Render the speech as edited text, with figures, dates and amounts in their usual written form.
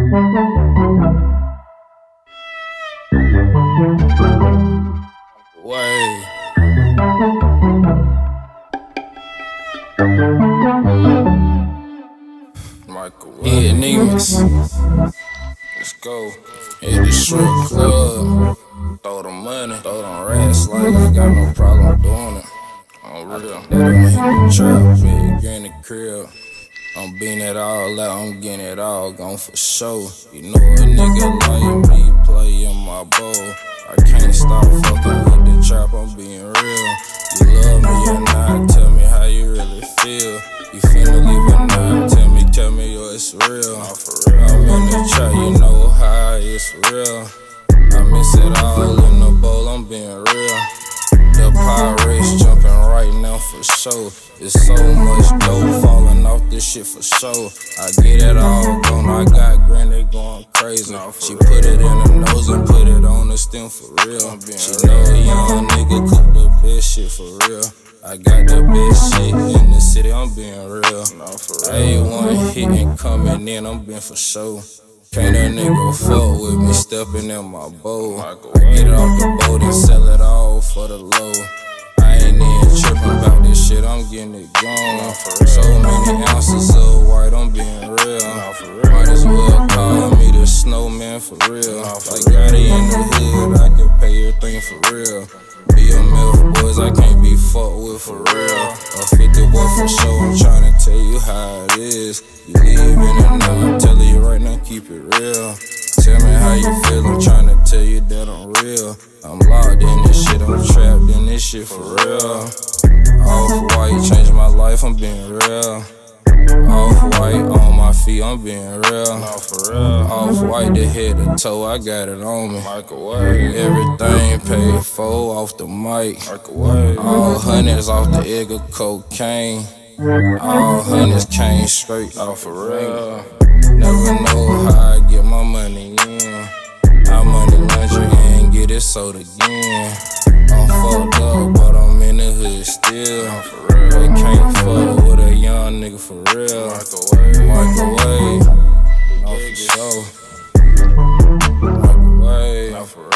Way. Microwave. Yeah, niggas. Let's go. Hit the strip club. Throw the money. Throw them rats like I got no problem doing it. On real. They don't hit the trap. Big in the crib. I'm beating it all out, I'm getting it all gone for sure. You know a nigga like me play in my bowl. I can't stop fucking with the trap, I'm being real. You love me or not, tell me how you really feel. You finna leave or not, tell me yo, it's real. I'm in the trap, you know how it's real. I miss it all in the bowl, I'm being real. The pirates jumping right now for sure. It's so much dope falling off this shit for sure. I get it all gone, I got granny going crazy. She put it in her nose and put it on the stem for real. She know a young nigga cook the best shit for real. I got the best shit in the city, I'm being real. I ain't one hitting coming in, I'm being for sure. Can't a nigga fuck with me stepping in my bowl. I get it off the boat and sell it all for the low. I ain't even tripping about this shit, I'm getting it gone. So many ounces of white, I'm being real. Might as well call me the snowman for real. Like Gotti in the hood, I can pay everything for real. BML boys, I can't be fucked with for real. A 50 boy for sure, I'm tryna tell you how it is. You leaving it now, I'm telling you right now, keep it real. Tell me how you feel, I'm tryna tell you that I'm real. I'm locked in this shit, I'm trapped in this shit for real. Off-white changed my life, I'm being real. Off-white on my feet, I'm being real. Off-white to head to toe, I got it on me. Microwave. Everything paid for off the mic. Microwave. All hundreds off the egg of cocaine. All hundreds came straight off for real. Never know how I get my money in. How money laundry and get it sold again. I'm fucked up, but I'm in the hood still. But can't fuck with a young nigga for real. Microwave, no for sure. Microwave, no for real.